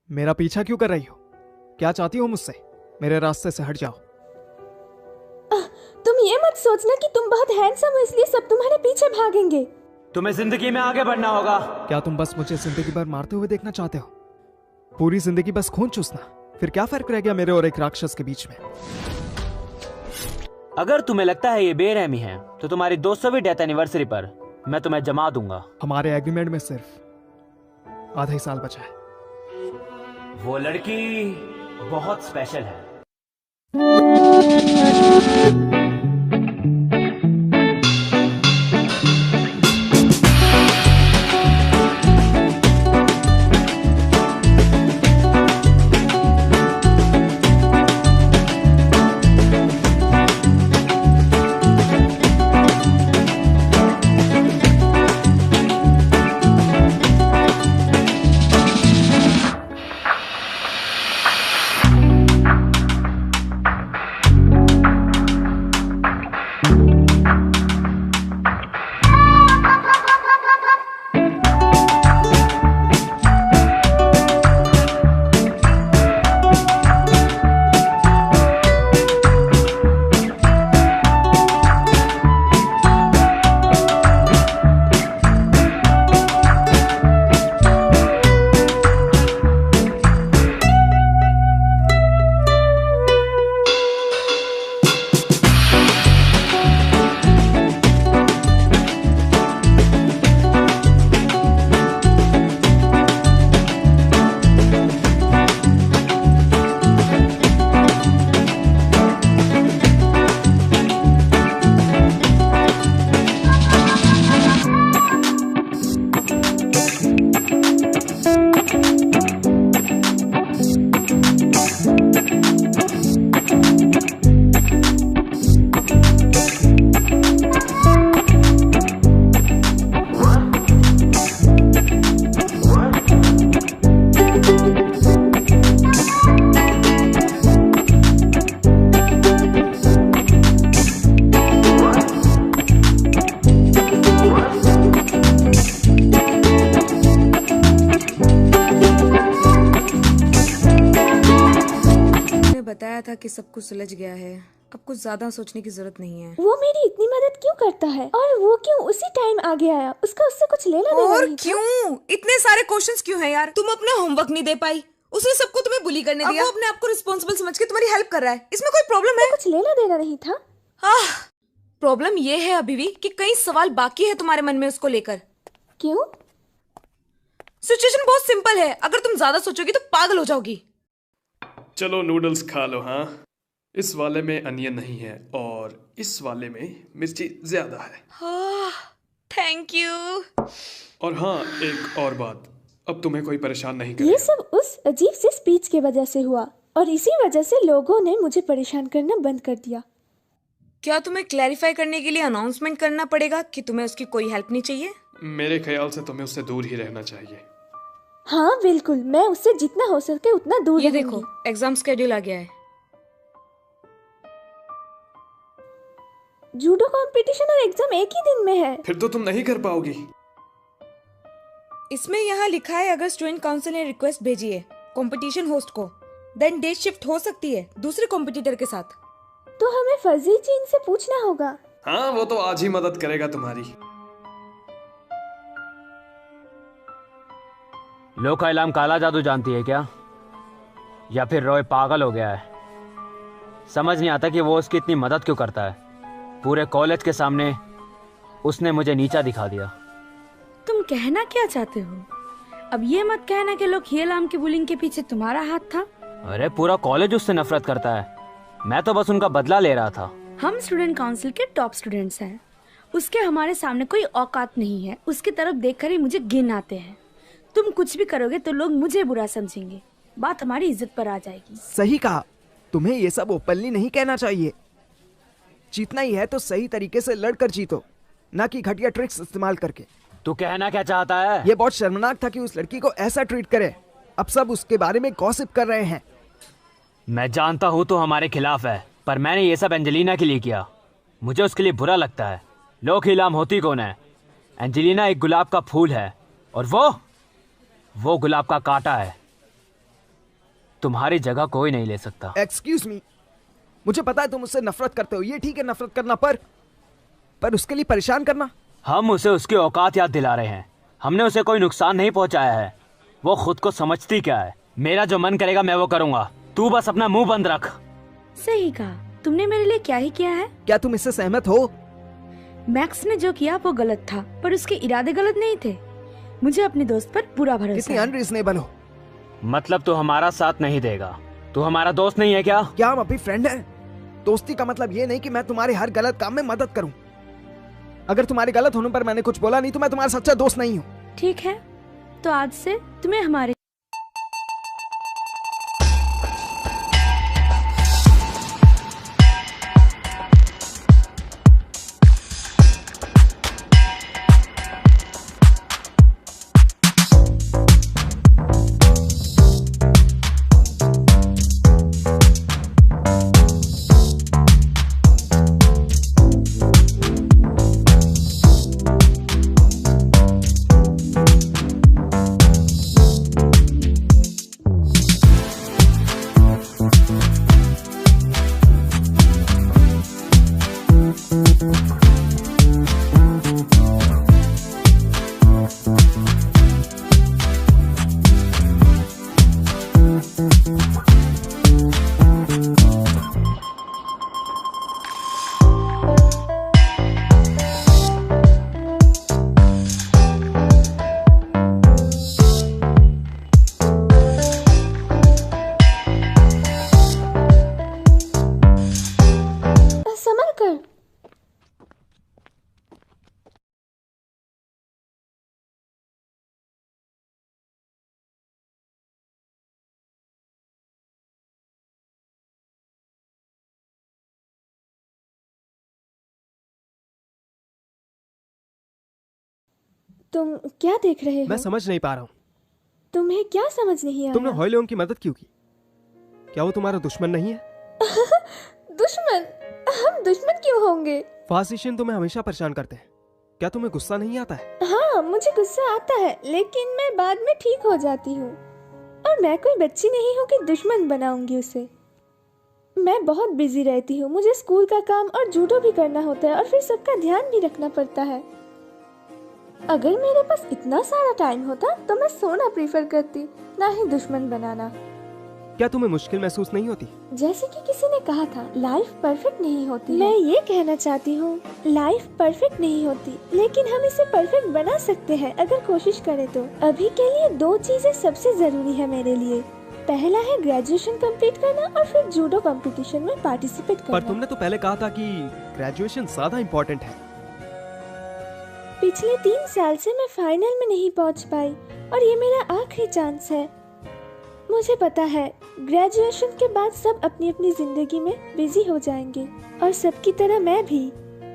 मेरा पीछा क्यों कर रही हो? क्या चाहती हो मुझसे? मेरे रास्ते से हट जाओ। तुम ये मत सोचना कि तुम बहुत हैंडसम हो इसलिए सब तुम्हारे पीछे भागेंगे। तुम्हें जिंदगी में आगे बढ़ना होगा। क्या तुम बस मुझे जिंदगी भर मारते हुए देखना चाहते हो? पूरी जिंदगी बस खून चूसना? फिर क्या फर्क रह गया मेरे और एक राक्षस के बीच में? अगर तुम्हें लगता है ये बेरहमी है तो तुम्हारी 200वीं डेथ एनिवर्सरी पर मैं तुम्हें जमा दूंगा। हमारे एग्रीमेंट में सिर्फ आधा ही साल बचा है। वो लड़की बहुत स्पेशल है। बताया था कि सब कुछ सुलझ गया है, अब कुछ ज्यादा सोचने की जरूरत नहीं है। वो मेरी इतनी मदद क्यों करता है और वो क्यों उसी टाइम आगे आया? उसका उससे कुछ लेना देना और नहीं था? क्यों इतने सारे क्वेश्चंस क्यों हैं यार? तुम अपना होमवर्क नहीं दे पाई, उसने सबको तुम्हें बुली करने दिया। वो अपने आप को रिस्पॉन्सिबल समझ के तुम्हारी हेल्प कर रहा है, इसमें कोई प्रॉब्लम है? कुछ लेना देना नहीं था। प्रॉब्लम ये है अभी भी कि कई सवाल बाकी है तुम्हारे मन में उसको लेकर। क्यों? सिचुएशन बहुत सिंपल है, अगर तुम ज्यादा सोचोगी तो पागल हो जाओगी। चलो नूडल्स खा लो। हाँ, इस वाले में अनियन नहीं है और इस वाले में मिर्ची ज्यादा है। Thank you. और हाँ, एक और बात, अब तुम्हें कोई परेशान नहीं करेगा। ये सब उस अजीब से स्पीच की वजह से हुआ और इसी वजह से लोगों ने मुझे परेशान करना बंद कर दिया। क्या तुम्हें क्लैरिफाई करने के लिए अनाउंसमेंट करना पड़ेगा कि तुम्हें उसकी कोई हेल्प नहीं चाहिए? मेरे ख्याल से तुम्हें उससे दूर ही रहना चाहिए। हाँ बिल्कुल, मैं उससे जितना हो सके उतना दूर ये रहूंगी। देखो एग्जाम स्केड्यूल आ गया है। जूडो कंपटीशन और एग्जाम एक ही दिन में है। फिर तो तुम नहीं कर पाओगी। इसमें यहाँ लिखा है अगर स्टूडेंट काउंसिल ने रिक्वेस्ट भेजी है कंपटीशन होस्ट को, देन डेट शिफ्ट हो सकती है दूसरे कॉम्पिटिटर के साथ। तो हमें फर्जी चीन से पूछना होगा। हाँ, वो तो आज ही मदद करेगा तुम्हारी। लोका इलाम काला जादू जानती है क्या? या फिर रॉय पागल हो गया है? समझ नहीं आता कि वो उसकी इतनी मदद क्यों करता है। पूरे कॉलेज के सामने उसने मुझे नीचा दिखा दिया। तुम कहना क्या चाहते हो? अब ये मत कहना कि लोग हियलाम की बुलिंग के पीछे तुम्हारा हाथ था। अरे पूरा कॉलेज उससे नफरत करता है, मैं तो बस उनका बदला ले रहा था। हम स्टूडेंट काउंसिल के टॉप स्टूडेंट्स हैं, उसके हमारे सामने कोई औकात नहीं है। उसकी तरफ देखकर ही मुझे घिन आते हैं। तुम कुछ भी करोगे तो लोग मुझे बुरा समझेंगे, बात हमारी इज्जत पर आ जाएगी। सही कहा, तुम्हें ये सब ओपनली नहीं कहना चाहिए। जीतना ही है तो सही तरीके से लड़कर जीतो, ना कि घटिया ट्रिक्स इस्तेमाल करके। तू कहना क्या चाहता है? ये बहुत शर्मनाक था कि उस लड़की को ऐसा ट्रीट करे। अब सब उसके बारे में गॉसिप कर रहे हैं। मैं जानता हूँ तो हमारे खिलाफ है, पर मैंने ये सब एंजेलिना के लिए किया। मुझे उसके लिए बुरा लगता है। लोग इलाम होती कौन है? एंजेलिना एक गुलाब का फूल है और वो गुलाब का कांटा है। तुम्हारी जगह कोई नहीं ले सकता। एक्सक्यूज मी, मुझे पता है तुम मुझसे नफरत करते हो, ये ठीक है नफरत करना, पर उसके लिए परेशान करना। हम उसे उसकी औकात याद दिला रहे हैं। हमने उसे कोई नुकसान नहीं पहुंचाया है। वो खुद को समझती क्या है। मेरा जो मन करेगा मैं वो करूंगा। तू बस अपना मुंह बंद रख। सही कहा, तुमने मेरे लिए क्या ही किया है। क्या तुम इससे सहमत हो? मैक्स ने जो किया वो गलत था, पर उसके इरादे गलत नहीं थे। मुझे अपने दोस्त पर पूरा भरोसा कितनी है। अनरीजनेबल हो। मतलब तू हमारा साथ नहीं देगा? तू हमारा दोस्त नहीं है क्या? क्या हम अभी फ्रेंड हैं? दोस्ती का मतलब ये नहीं कि मैं तुम्हारे हर गलत काम में मदद करूं। अगर तुम्हारे गलत होने पर मैंने कुछ बोला नहीं तो मैं तुम्हारा सच्चा दोस्त नहीं हूँ। ठीक है, तो आज से तुम्हें हमारे संभल कर। तुम क्या देख रहे हो? मैं समझ नहीं पा रहा हूँ। तुम्हें क्या समझ नहीं आया? तुमने हॉय लियोंग की मदद क्यों की? क्या वो तुम्हारा दुश्मन नहीं है? दुश्मन? हम दुश्मन क्यों होंगे? फासिशियन तुम्हें हमेशा परेशान करते हैं। क्या तुम्हें गुस्सा नहीं आता है? हाँ, मुझे गुस्सा आता है, लेकिन मैं बाद में ठीक हो जाती हूँ। और मैं कोई बच्ची नहीं हूँ कि दुश्मन बनाऊंगी उसे। मैं बहुत बिजी रहती हूँ। मुझे स्कूल का काम और जूडो भी करना होता है और फिर सबका ध्यान भी रखना पड़ता है। अगर मेरे पास इतना सारा टाइम होता तो मैं सोना प्रीफर करती, ना ही दुश्मन बनाना। क्या तुम्हें मुश्किल महसूस नहीं होती? जैसे कि किसी ने कहा था, लाइफ परफेक्ट नहीं होती। मैं ये कहना चाहती हूँ, लाइफ परफेक्ट नहीं होती, लेकिन हम इसे परफेक्ट बना सकते हैं अगर कोशिश करें तो। अभी के लिए 2 चीजें सबसे जरूरी है मेरे लिए। पहला है ग्रेजुएशन कंप्लीट करना और फिर जूडो कंपटीशन में पार्टिसिपेट करना। पर तुमने तो पहले कहा था कि ग्रेजुएशन ज्यादा इम्पोर्टेंट है। पिछले 3 साल से मैं फाइनल में नहीं पहुंच पाई और ये मेरा आखिरी चांस है। मुझे पता है ग्रेजुएशन के बाद सब अपनी अपनी जिंदगी में बिजी हो जाएंगे और सबकी तरह मैं भी।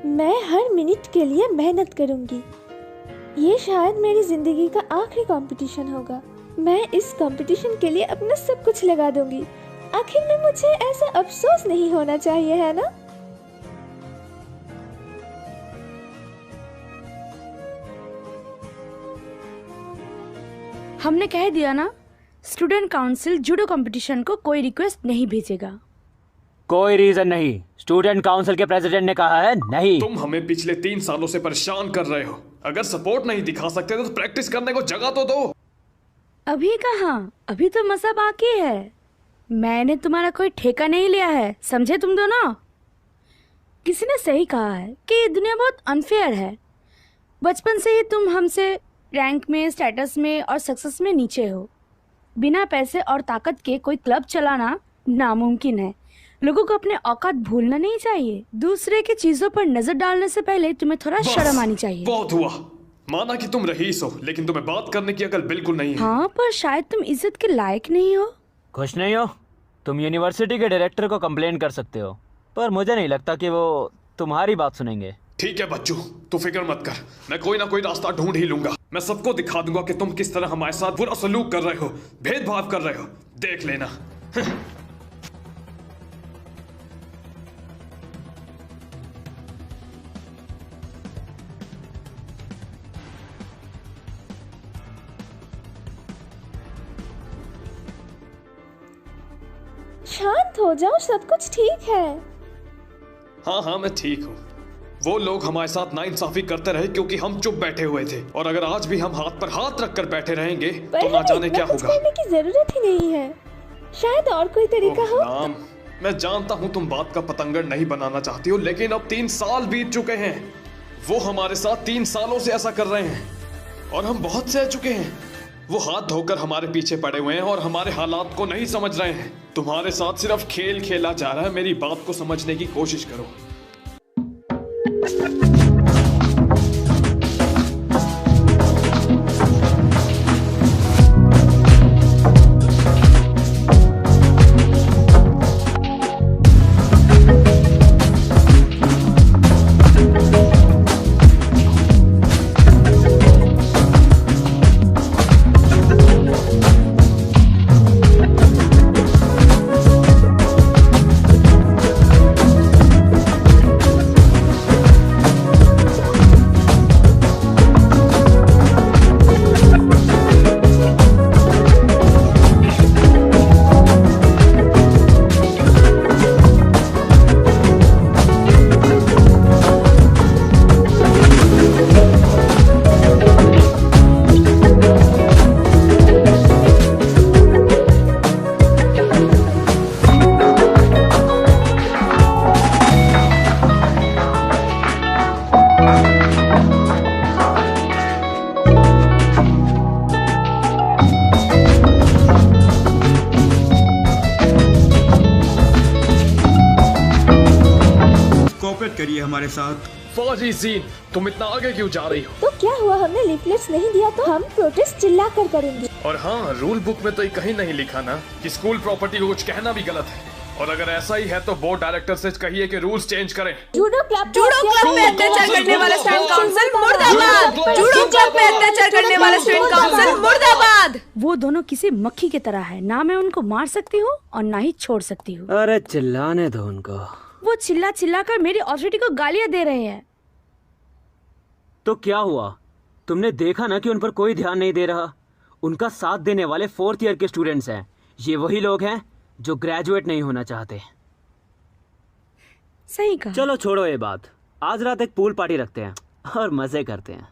मैं हर मिनट के लिए मेहनत करूंगी। ये शायद मेरी जिंदगी का आखिरी कंपटीशन होगा। मैं इस कंपटीशन के लिए अपना सब कुछ लगा दूंगी। आखिर में मुझे ऐसा अफसोस नहीं होना चाहिए, है ना? हमने कह दिया ना, स्टूडेंट काउंसिल जूडो कंपटीशन को कोई रिक्वेस्ट नहीं भेजेगा। कोई रीजन नहीं। स्टूडेंट काउंसिल के प्रेसिडेंट ने कहा है नहीं। तुम हमें पिछले 3 सालों से परेशान कर रहे हो। अगर सपोर्ट नहीं दिखा सकते तो प्रैक्टिस करने को जगह तो दो। अभी कहाँ, अभी तो मसा बाकी है। मैंने तुम्हारा कोई ठेका नहीं लिया है, समझे तुम दोनों? किसी ने सही कहा है कि ये दुनिया बहुत अनफेयर है। बचपन से ही तुम हमसे रैंक में, स्टेटस में और सक्सेस में नीचे हो। बिना पैसे और ताकत के कोई क्लब चलाना नामुमकिन है। लोगों को अपने औकात भूलना नहीं चाहिए। दूसरे की चीजों पर नजर डालने से पहले तुम्हें थोड़ा शर्म आनी चाहिए। बहुत हुआ। माना कि तुम रईस हो, लेकिन तुम्हें बात करने की अकल बिल्कुल नहीं है। हाँ, पर शायद तुम इज्जत के लायक नहीं हो। खुश नहीं हो? तुम यूनिवर्सिटी के डायरेक्टर को कंप्लेन कर सकते हो, पर मुझे नहीं लगता कि वो तुम्हारी बात सुनेंगे। ठीक है बच्चू, तू फिक्र मत कर। मैं कोई ना कोई रास्ता ढूंढ ही लूंगा। मैं सबको दिखा दूंगा कि तुम किस तरह हमारे साथ बुरा सलूक कर रहे हो, भेदभाव कर रहे हो। देख लेना। शांत हो जाओ, सब कुछ ठीक है। हाँ मैं ठीक हूँ। वो लोग हमारे साथ नाइंसाफी करते रहे क्योंकि हम चुप बैठे हुए थे, और अगर आज भी हम हाथ पर हाथ रखकर बैठे रहेंगे तो ना जाने क्या कुछ होगा। करने की जरूरत ही नहीं है, शायद और कोई तरीका हो। नाम, मैं जानता हूँ तुम बात का पतंगड़ नहीं बनाना चाहती हो, लेकिन अब 3 साल बीत चुके हैं। वो हमारे साथ 3 सालों से ऐसा कर रहे हैं और हम बहुत सह चुके हैं। वो हाथ धोकर हमारे पीछे पड़े हुए हैं और हमारे हालात को नहीं समझ रहे हैं। तुम्हारे साथ सिर्फ खेल खेला जा रहा है, मेरी बात को समझने की कोशिश करो। करिए हमारे साथ। फौजी सीन, तुम इतना आगे क्यों जा रही हो? तो क्या हुआ, हमने लिफलेट्स नहीं दिया तो हम प्रोटेस्ट चिल्ला कर करेंगे। और हाँ, रूल बुक में तो ये कहीं नहीं लिखा ना कि स्कूल प्रॉपर्टी को कुछ कहना भी गलत है। और अगर ऐसा ही है तो बोर्ड डायरेक्टर से कहिए कि रूल्स चेंज करें। जूडो क्लब पे अत्याचार करने वाला स्टूडेंट काउंसिल मुर्दाबाद। जूडो क्लब पे अत्याचार करने वाला स्टूडेंट काउंसिल मुर्दाबाद। वो दोनों किसी मक्खी की तरह है, ना मैं उनको मार सकती हूँ और ना ही छोड़ सकती हूँ। अरे चिल्लाने दो उनको। वो चिल्ला चिल्ला कर मेरी ऑथोरिटी को गालियां दे रहे हैं। तो क्या हुआ? तुमने देखा ना कि उन पर कोई ध्यान नहीं दे रहा। उनका साथ देने वाले 4th ईयर के स्टूडेंट्स हैं। ये वही लोग हैं जो ग्रेजुएट नहीं होना चाहते। सही कहा। चलो छोड़ो ये बात, आज रात एक पूल पार्टी रखते हैं और मजे करते हैं।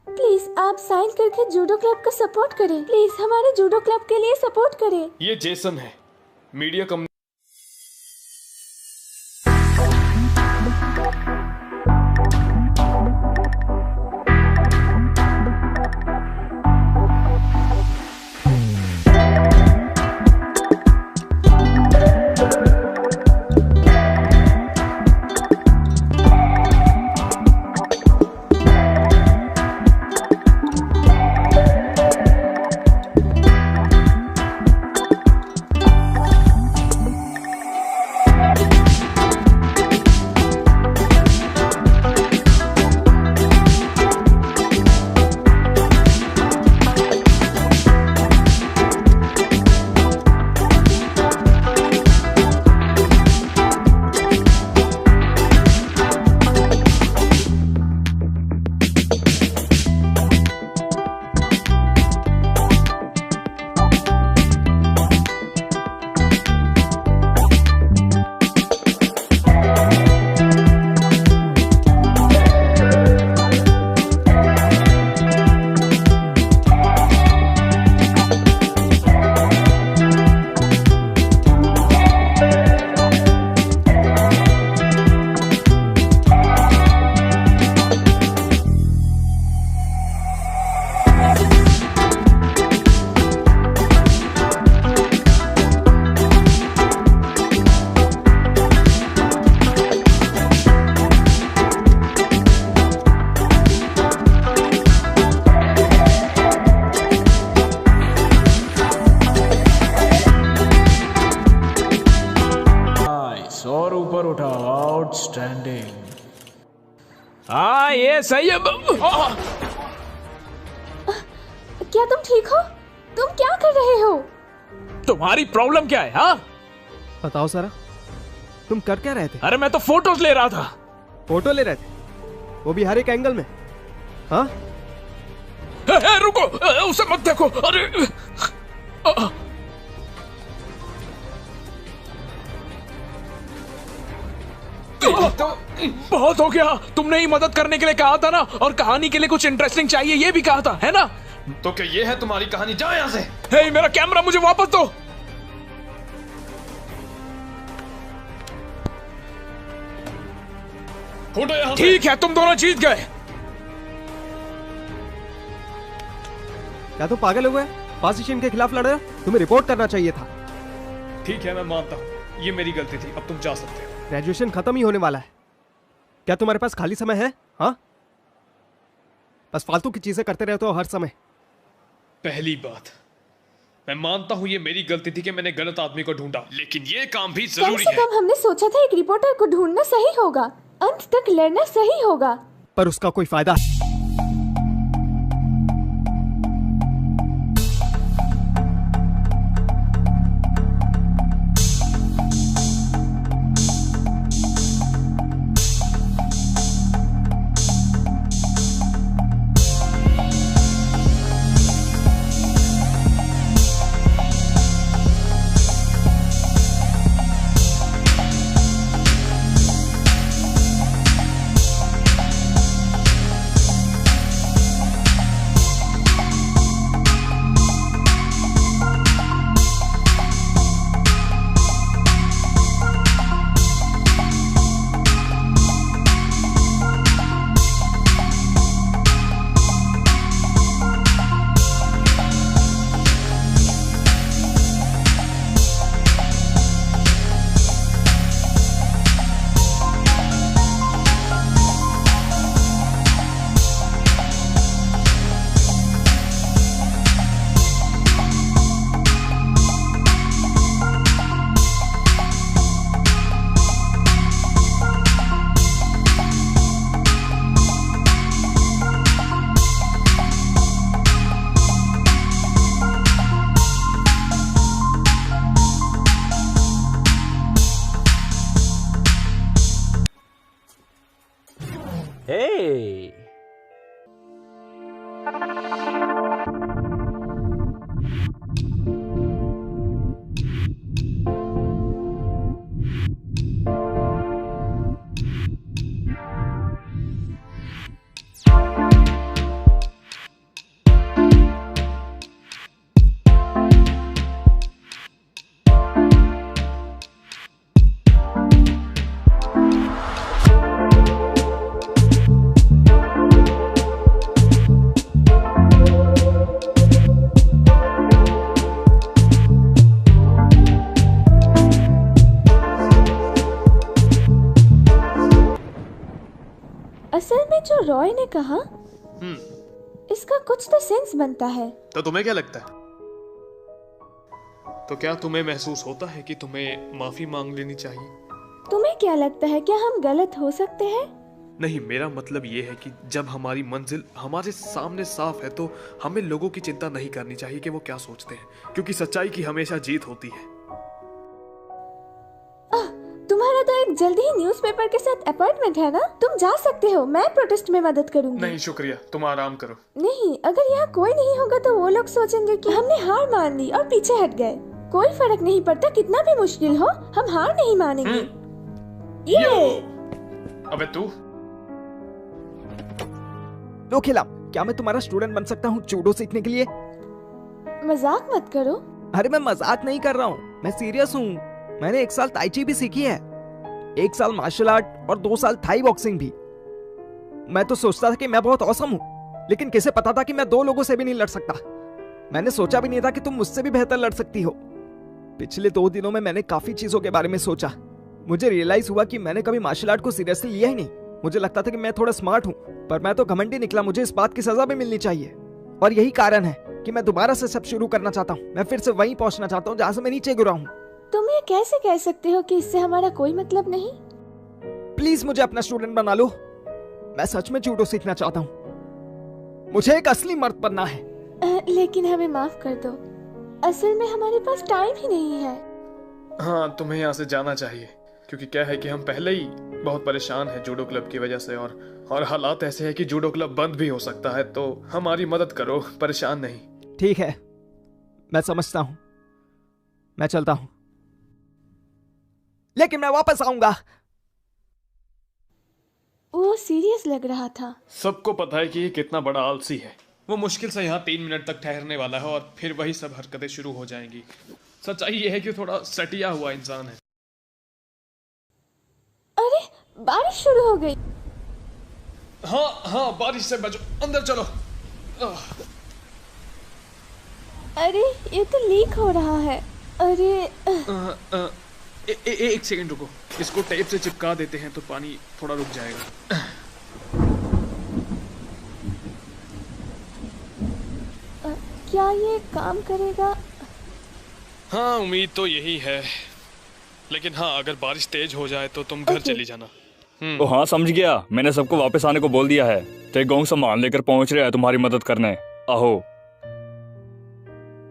प्लीज आप साइन करके जूडो क्लब को सपोर्ट करें। प्लीज हमारे जूडो क्लब के लिए सपोर्ट करें। ये जेसन है, मीडिया कंपनी। और ऊपर उठाओ, आउटस्टैंडिंग। हाँ ये सही है। क्या तुम ठीक हो? तुम क्या कर रहे हो? तुम्हारी प्रॉब्लम क्या है? हाँ बताओ सारा, तुम कर क्या रहे थे? अरे मैं तो फोटोज ले रहा था। फोटो ले रहे थे, वो भी हर एक एंगल में। हाँ रुको, उसे मत देखो। अरे बहुत हो गया। तुमने ही मदद करने के लिए कहा था ना, और कहानी के लिए कुछ इंटरेस्टिंग चाहिए ये भी कहा था, है ना? तो क्या ये है तुम्हारी कहानी? जाओ यहाँ से। हे, मेरा कैमरा मुझे वापस दो। फूटो यहाँ से। ठीक है, तुम दोनों जीत गए। क्या तुम पागल हो गए? पासिशन के खिलाफ लड़ रहे हो? तुम्हें रिपोर्ट करना चाहिए था। ठीक है, मैं मानता हूँ ये मेरी गलती थी। अब तुम जा सकते हो। ग्रेजुएशन खत्म ही होने वाला है। क्या तुम्हारे पास खाली समय है? हाँ, बस फालतू की चीजें करते रहते हो हर समय। पहली बात, मैं मानता हूँ ये मेरी गलती थी कि मैंने गलत आदमी को ढूंढा, लेकिन ये काम भी कम जरूरी से है। कम हमने सोचा था एक रिपोर्टर को ढूंढना सही होगा, अंत तक लड़ना सही होगा। पर उसका कोई फायदा? Hey! असल में जो रॉय ने कहा, इसका कुछ तो सेंस बनता है। तो तुम्हें क्या लगता है? तो क्या तुम्हें महसूस होता है कि तुम्हें माफी मांग लेनी चाहिए? तुम्हें क्या लगता है, क्या हम गलत हो सकते हैं? नहीं, मेरा मतलब ये है कि जब हमारी मंजिल हमारे सामने साफ है तो हमें लोगों की चिंता नहीं करनी चाहिए कि वो क्या सोचते हैं, क्योंकि सच्चाई की हमेशा जीत होती है। तुम्हारा तो एक जल्दी ही न्यूज़पेपर के साथ अपॉइंटमेंट है ना, तुम जा सकते हो। मैं प्रोटेस्ट में मदद करूंगी। नहीं शुक्रिया, तुम आराम करो। नहीं, अगर यहाँ कोई नहीं होगा तो वो लोग सोचेंगे कि हमने हार मान ली और पीछे हट गए। कोई फर्क नहीं पड़ता, कितना भी मुश्किल हो, हम हार नहीं मानेंगे। ये अबे तू लो खिला, क्या मैं तुम्हारा स्टूडेंट बन सकता हूँ जूडो सीखने के लिए? मजाक मत करो। अरे मैं मजाक नहीं कर रहा हूँ, मैं सीरियस हूँ। मैंने 1 साल ताइची भी सीखी है, 1 साल मार्शल आर्ट और 2 साल थाई बॉक्सिंग भी। मैं तो सोचता था कि मैं बहुत औसम हूँ, लेकिन किसे पता था कि मैं 2 लोगों से भी नहीं लड़ सकता। मैंने सोचा भी नहीं था कि तुम मुझसे भी बेहतर लड़ सकती हो। पिछले 2 दिनों में मैंने काफी चीजों के बारे में सोचा। मुझे रियलाइज हुआ कि मैंने कभी मार्शल आर्ट को सीरियसली लिया ही नहीं। मुझे लगता था कि मैं थोड़ा स्मार्ट हूँ, पर मैं तो घमंडी निकला। मुझे इस बात की सजा भी मिलनी चाहिए, और यही कारण है कि मैं दोबारा से सब शुरू करना चाहता हूँ। मैं फिर से वहीं पहुंचना चाहता हूँ जहां से मैं नीचे गिरा हूँ। तुम ये कैसे कह सकते हो कि इससे हमारा कोई मतलब नहीं? प्लीज मुझे अपना स्टूडेंट बना लो। मैं सच में जूडो सीखना चाहता हूँ। मुझे एक असली मर्द बनना है। लेकिन हमें माफ कर दो, असल में हमारे पास टाइम ही नहीं है। हाँ, तुम्हें यहाँ से जाना चाहिए, क्योंकि क्या है कि हम पहले ही बहुत परेशान हैं जूडो क्लब की वजह से, और हालात ऐसे हैं कि जूडो क्लब बंद भी हो सकता है। तो हमारी मदद करो, परेशान नहीं। ठीक है, मैं समझता हूँ, मैं चलता हूँ, लेकिन मैं वापस आऊंगा। वो सीरियस लग रहा था। सबको पता है कि ये कितना बड़ा आलसी है। वो मुश्किल से यहाँ 3 मिनट तक ठहरने वाला है और फिर वही सब हरकतें शुरू हो जाएंगी। सच्चाई ये है कि थोड़ा सटिया हुआ इंसान है। अरे बारिश शुरू हो गई। हाँ हाँ, बारिश से बचो, अंदर चलो। अरे ये तो लीक हो रहा है। अरे एक सेकंड रुको, इसको टेप से चिपका देते हैं तो पानी थोड़ा रुक जाएगा। क्या ये काम करेगा? हाँ, उम्मीद तो यही है, लेकिन हाँ, अगर बारिश तेज हो जाए तो तुम घर चली जाना। ओ हाँ, समझ गया। मैंने सबको वापस आने को बोल दिया है। टेगोंग सामान लेकर पहुंच रहे हैं तुम्हारी मदद करने। आहो,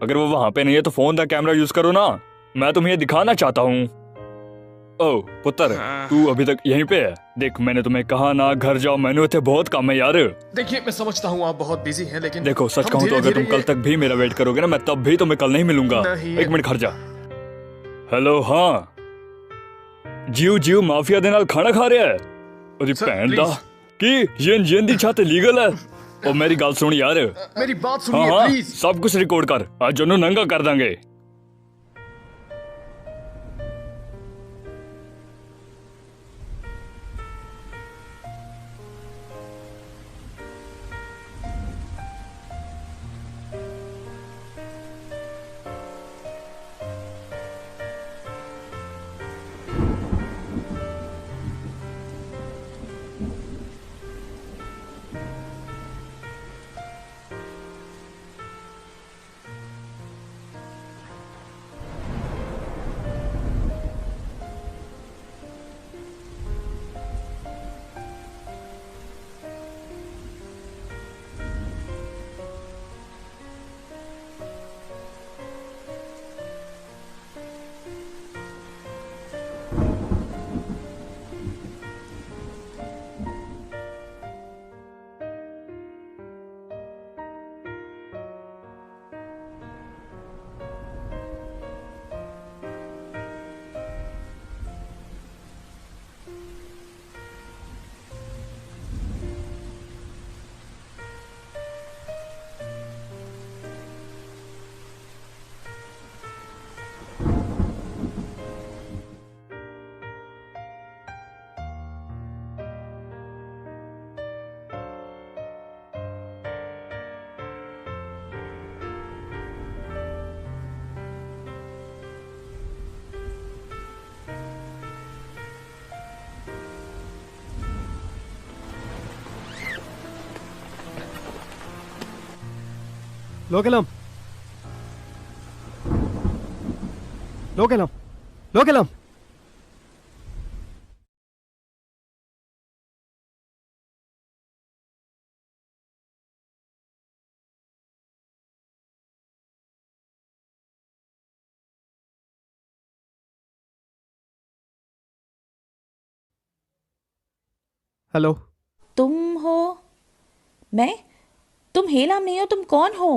अगर वो वहां पे नहीं है तो फोन का कैमरा यूज करो ना, मैं तुम्हें ये दिखाना चाहता हूँ। ओह पुत्र, तू अभी तक यहीं पे है? देख, मैंने तुम्हें कहा ना घर जाओ, मैंने इतने बहुत काम है यार। देखिए, मैं समझता हूँ आप बहुत बिजी हैं, लेकिन देखो सच कहूँ तो अगर तुम कल तक भी मेरा वेट करोगे ना, मैं तब भी तुम्हें कल नहीं मिलूंगा। एक मिनट खड़ जा। हेलो, हाँ जीव जीव माफिया दे नाल खाना खा रहा है। अरे भैन दा की येन दी छाते लीगल है। और मेरी गल सुन यार, मेरी बात सुनिए प्लीज। सब कुछ रिकॉर्ड कर, आज उन्हें नंगा कर देंगे। लोकेलम, लोकेलम, लोकेलम। हेलो, तुम हो? मैं? तुम हेलाम नहीं हो, तुम कौन हो?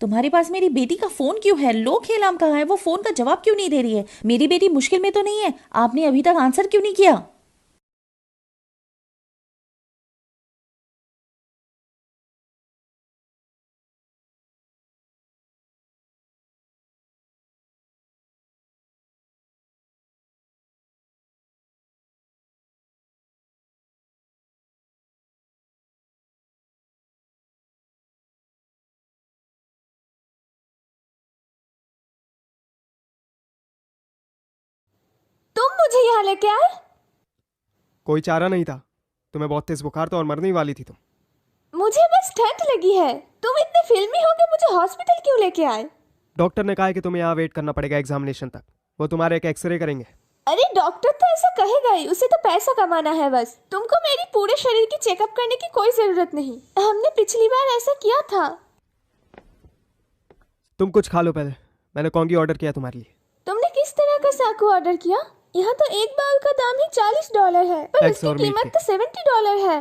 तुम्हारे पास मेरी बेटी का फोन क्यों है? लोग हेलाम कहाँ है? वो फोन का जवाब क्यों नहीं दे रही है? मेरी बेटी मुश्किल में तो नहीं है? आपने अभी तक आंसर क्यों नहीं किया? तुम मुझे यहाँ लेके आए? कोई चारा नहीं था। तुम्हें बहुत तेज बुखार था और मरने ही वाली थी तुम। मुझे बस ठंड लगी है। तुम इतने फिल्मी हो के मुझे हॉस्पिटल क्यों लेके आए? डॉक्टर ने कहा है कि तुम्हें यहाँ वेट करना पड़ेगा एग्जामिनेशन तक। वो तुम्हारे एक एक्सरे करेंगे। अरे डॉक्टर तो ऐसा कहेगा ही, उसे तो पैसा कमाना है बस। तुमको मेरी पूरे शरीर की चेकअप करने की कोई जरूरत नहीं। हमने पिछली बार ऐसा किया था। तुम कुछ खा लो पहले। मैंने कॉन्गी ऑर्डर किया तुम्हारे लिए। तुमने किस तरह का साकू ऑर्डर किया? यहाँ तो एक बाउल का दाम ही $40 है, पर इसकी कीमत तो $70 है।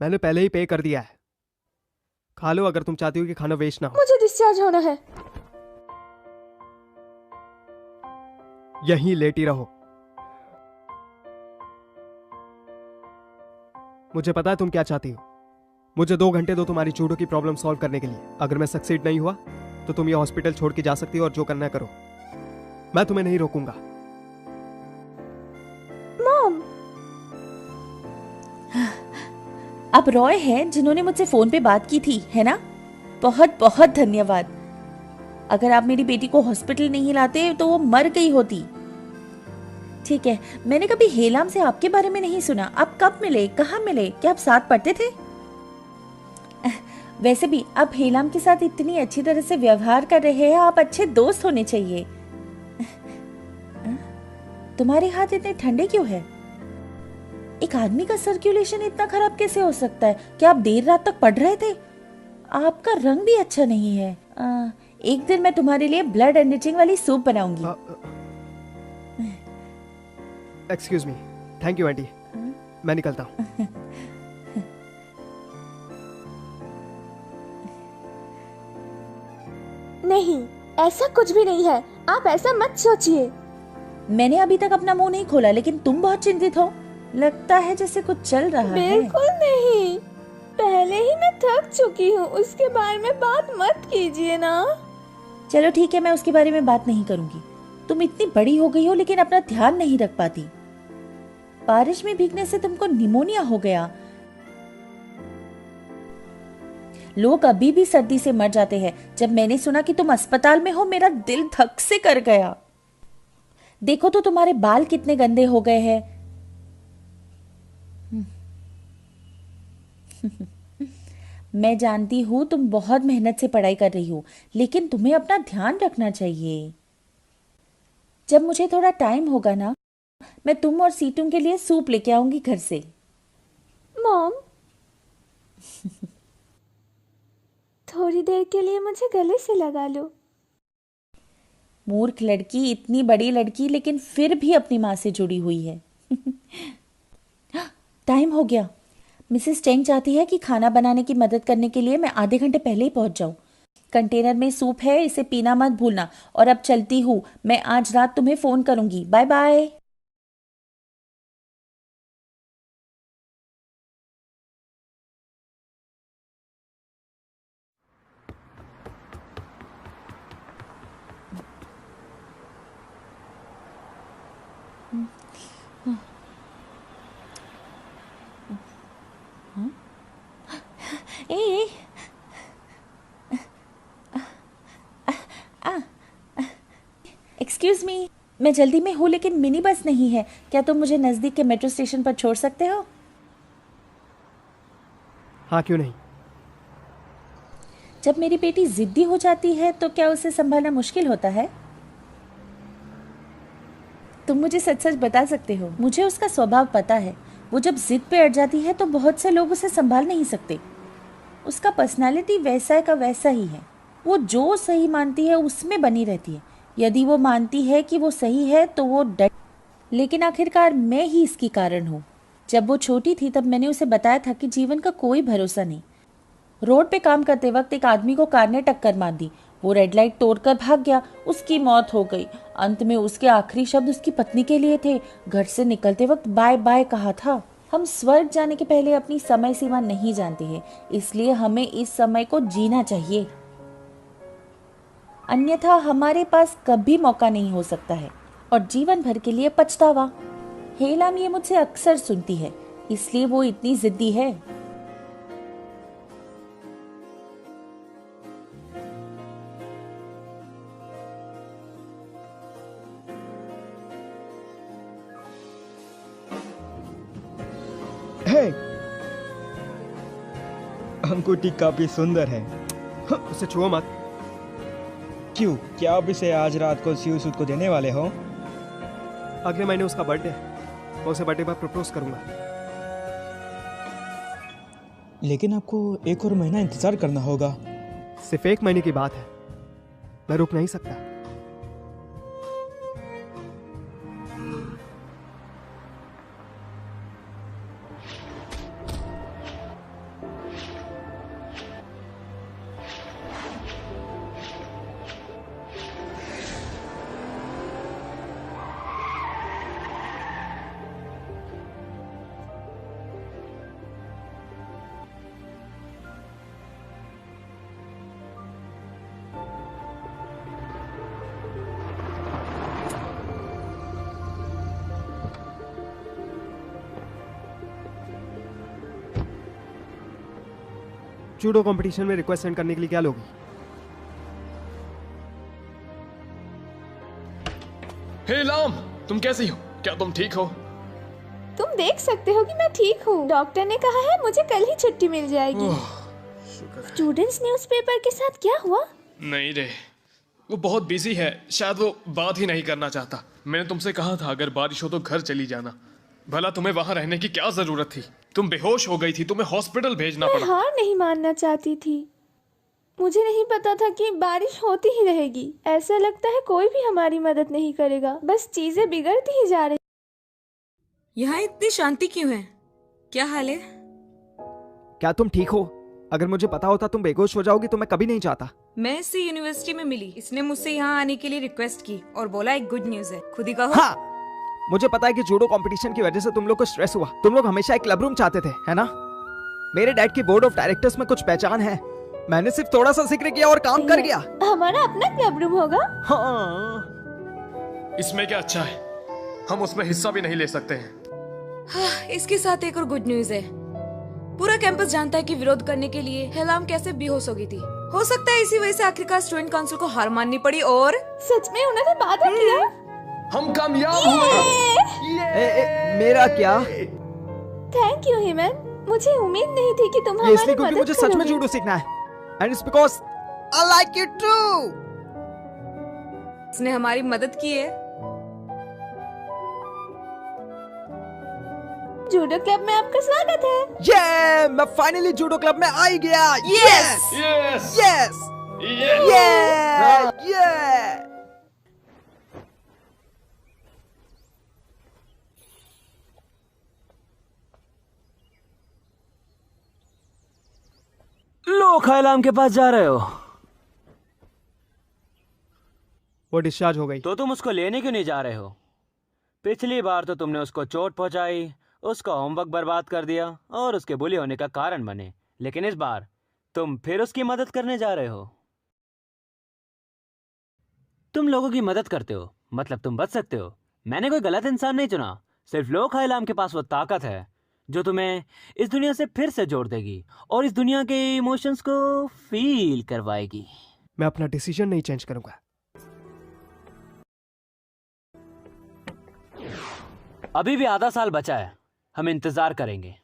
मैंने पहले ही पे कर दिया है। खा लो अगर तुम चाहती हो कि खाना वेस्ट ना हो। मुझे डिस्चार्ज होना है। यहीं लेटी रहो। मुझे पता है तुम क्या चाहती हो। मुझे 2 घंटे दो तुम्हारी जूडो की प्रॉब्लम सॉल्व करने के लिए। अगर मैं सक्सीड नहीं हुआ तो तुम ये हॉस्पिटल छोड़ के जा सकती हो और जो करना है करो, मैं तुम्हें नहीं रोकूंगा। मॉम, अब रॉय है जिन्होंने मुझसे फोन पे बात की थी, है ना? बहुत बहुत धन्यवाद। अगर आप मेरी बेटी को हॉस्पिटल नहीं लाते तो वो मर गई होती। ठीक है, मैंने कभी हेलाम से आपके बारे में नहीं सुना। आप कब मिले, कहाँ मिले, क्या आप साथ पढ़ते थे? वैसे भी आप हेलाम के साथ इतनी अच्छी तरह से व्यवहार कर रहे हैं, आप अच्छे दोस्त होने चाहिए। तुम्हारे हाथ इतने ठंडे क्यों है? एक आदमी का सर्कुलेशन इतना खराब कैसे हो सकता है? क्या आप देर रात तक पढ़ रहे थे? आपका रंग भी अच्छा नहीं है। एक दिन मैं तुम्हारे लिए ब्लड एनरिचिंग वाली सूप बनाऊंगी। Excuse me. Thank you aunty, मैं निकलता हूँ। नहीं, ऐसा कुछ भी नहीं है। आप ऐसा मत सोचिए। मैंने अभी तक अपना मुंह नहीं खोला, लेकिन तुम बहुत चिंतित हो। लगता है जैसे कुछ चल रहा है। बिल्कुल नहीं, पहले ही मैं थक चुकी हूँ। उसके बारे में बात मत कीजिए ना। चलो ठीक है, मैं उसके बारे में बात नहीं करूंगी। तुम इतनी बड़ी हो गई हो लेकिन अपना ध्यान नहीं रख पाती। बारिश में भीगने से तुमको निमोनिया हो गया। लोग अभी भी सर्दी से मर जाते हैं। जब मैंने सुना कि तुम अस्पताल में हो, मेरा दिल धक से कर गया। देखो तो तुम्हारे बाल कितने गंदे हो गए हैं। मैं जानती हूँ तुम बहुत मेहनत से पढ़ाई कर रही हो, लेकिन तुम्हें अपना ध्यान रखना चाहिए। जब मुझे थोड़ा टाइम होगा ना, मैं तुम और सीटुम के लिए सूप लेके आऊंगी घर से। मॉम, थोड़ी देर के लिए मुझे गले से लगा लो। मूर्ख लड़की, इतनी बड़ी लड़की लेकिन फिर भी अपनी माँ से जुड़ी हुई है। टाइम हो गया। मिसेस टेंग चाहती है कि खाना बनाने की मदद करने के लिए मैं आधे घंटे पहले ही पहुंच जाऊं। कंटेनर में सूप है, इसे पीना मत भूलना। और अब चलती हूँ, मैं आज रात तुम्हें फोन करूंगी। Bye bye. एक्सक्यूज मी, मैं जल्दी में हूँ लेकिन मिनी बस नहीं है। क्या तुम मुझे नजदीक के मेट्रो स्टेशन पर छोड़ सकते हो? हाँ, क्यों नहीं। जब मेरी बेटी जिद्दी हो जाती है तो क्या उसे संभालना मुश्किल होता है? तुम मुझे सच सच बता सकते हो? मुझे उसका स्वभाव पता है। वो जब जिद पे अड़ जाती है तो बहुत से लोग उसे संभाल नहीं सकते। उसका पर्सनालिटी वैसा का वैसा ही है। वो जो सही मानती है उसमें बनी रहती है। यदि वो मानती है कि वो सही है तो वो डर। लेकिन आखिरकार मैं ही इसकी कारण हूँ। जब वो छोटी थी तब मैंने उसे बताया था कि जीवन का कोई भरोसा नहीं। रोड पे काम करते वक्त एक आदमी को कार ने टक्कर मार दी। वो रेड लाइट तोड़कर भाग गया। उसकी मौत हो गई। अंत में उसके आखिरी शब्द उसकी पत्नी के लिए थे। घर से निकलते वक्त बाय बाय कहा था। हम स्वर्ग जाने के पहले अपनी समय सीमा नहीं जानते हैं, इसलिए हमें इस समय को जीना चाहिए, अन्यथा हमारे पास कभी मौका नहीं हो सकता है और जीवन भर के लिए पछतावा। हेलाम ये मुझसे अक्सर सुनती है, इसलिए वो इतनी जिद्दी है। अंगूठी काफी सुंदर है। उसे छुओ मत। क्यों? क्या आप इसे आज रात को शिवसूत को देने वाले हो? अगले महीने उसका बर्थडे है, मैं उसे बर्थडे पर प्रपोज करूंगा। लेकिन आपको एक और महीना इंतजार करना होगा। सिर्फ 1 महीने की बात है, मैं रुक नहीं सकता। जूडो कंपटीशन में रिक्वेस्ट सेंड करने के लिए क्या लोगी? हे लाम, तुम कैसी हो? क्या तुम ठीक हो? तुम देख सकते हो कि मैं ठीक हूँ। डॉक्टर ने कहा है मुझे कल ही छुट्टी मिल जाएगी। स्टूडेंट्स न्यूज़पेपर के साथ क्या हुआ? नहीं रे, वो बहुत बिजी है, शायद वो बात ही नहीं करना चाहता। मैंने तुमसे कहा था अगर बारिश हो तो घर चली जाना। भला तुम्हें वहां रहने की क्या जरूरत थी? तुम बेहोश हो गई थी, तुम्हें हॉस्पिटल भेजना मैं पड़ा। हार नहीं मानना चाहती थी। मुझे नहीं पता था कि बारिश होती ही रहेगी। ऐसा लगता है कोई भी हमारी मदद नहीं करेगा, बस चीजें बिगड़ती ही जा रही। यहाँ इतनी शांति क्यों है? क्या हाल है? क्या तुम ठीक हो? अगर मुझे पता होता तुम बेहोश हो जाओगी तो मैं कभी नहीं चाहता। मैं इससे यूनिवर्सिटी में मिली, इसने मुझसे यहाँ आने के लिए रिक्वेस्ट की और बोला एक गुड न्यूज है। खुद ही कहो। हाँ, मुझे पता है कि जूडो कंपटीशन की वजह से तुम लोग को स्ट्रेस हुआ। तुम लोग हमेशा एक क्लब रूम चाहते थे, है ना? मेरे डैड की बोर्ड ऑफ डायरेक्टर्स में कुछ पहचान है। मैंने सिर्फ थोड़ा सा जिक्र किया और काम कर गया। हमारा अपना क्लब रूम होगा। हाँ। इसमें क्या अच्छा है? हम उसमें हिस्सा भी नहीं ले सकते हैं। हाँ, इसके साथ एक और गुड न्यूज है। पूरा कैंपस जानता है कि विरोध करने के लिए हेलाम कैसे बेहोश हो गई थी। हो सकता है इसी वजह से आखिरकार स्टूडेंट काउंसिल को हार माननी पड़ी और सच में उन्होंने वादा किया। हम कामयाब हुए। मेरा क्या? थैंक यू हिमन, मुझे उम्मीद नहीं थी कि तुम हमारी मदद करोगे। मुझे सच में जूडो सीखना है and it's because I like you too। इसने हमारी मदद की है। जूडो क्लब में आपका स्वागत है। ये मैं फाइनली जूडो क्लब में आ ही गया। यस यस यस ये लो खैलाम के पास जा रहे हो? वो डिस्चार्ज हो गई। तो तुम उसको लेने क्यों नहीं जा रहे हो? पिछली बार तो तुमने उसको चोट पहुंचाई, उसका होमवर्क बर्बाद कर दिया और उसके बुली होने का कारण बने, लेकिन इस बार तुम फिर उसकी मदद करने जा रहे हो। तुम लोगों की मदद करते हो मतलब तुम बच सकते हो। मैंने कोई गलत इंसान नहीं चुना, सिर्फ लो खैलाम के पास वो ताकत है जो तुम्हें इस दुनिया से फिर से जोड़ देगी और इस दुनिया के इमोशंस को फील करवाएगी। मैं अपना डिसीजन नहीं चेंज करूंगा। अभी भी आधा साल बचा है, हम इंतजार करेंगे।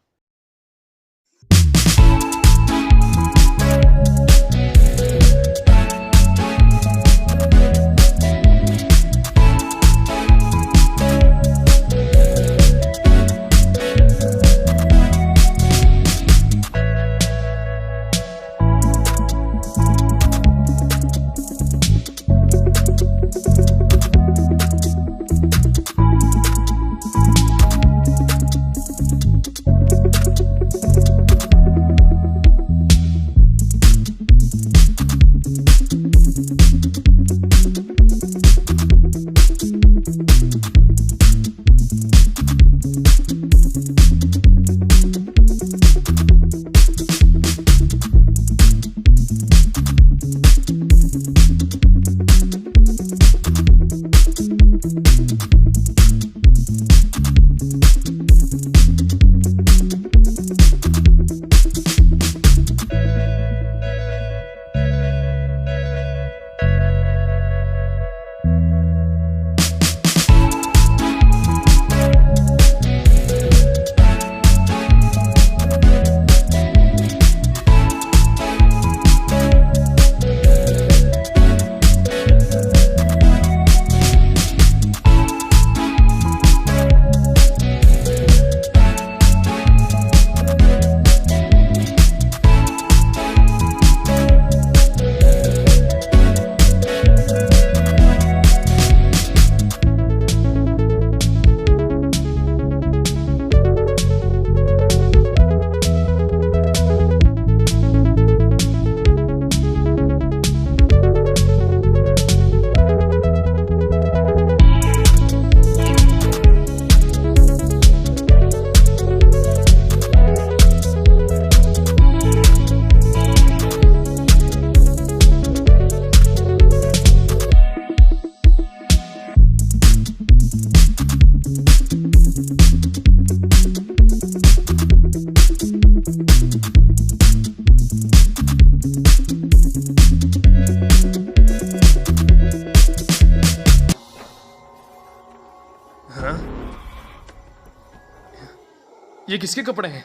ये किसके कपड़े हैं?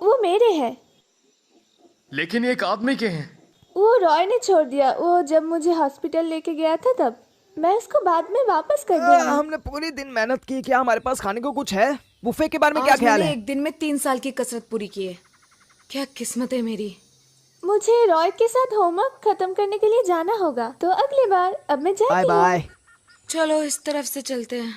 वो मेरे हैं। लेकिन ये एक आदमी के हैं। वो रॉय ने छोड़ दिया, वो जब मुझे हॉस्पिटल लेके गया था तब। मैं उसको बाद में वापस कर दूंगी। हमने पूरे दिन मेहनत की, क्या हमारे पास खाने को कुछ है? बुफे के बारे में क्या ख्याल है? एक दिन में 3 साल की कसरत पूरी की है। क्या किस्मत है मेरी। मुझे रॉय के साथ होमवर्क खत्म करने के लिए जाना होगा, तो अगली बार अब मैं जाती हूँ। Bye bye. चलो इस तरफ से चलते हैं।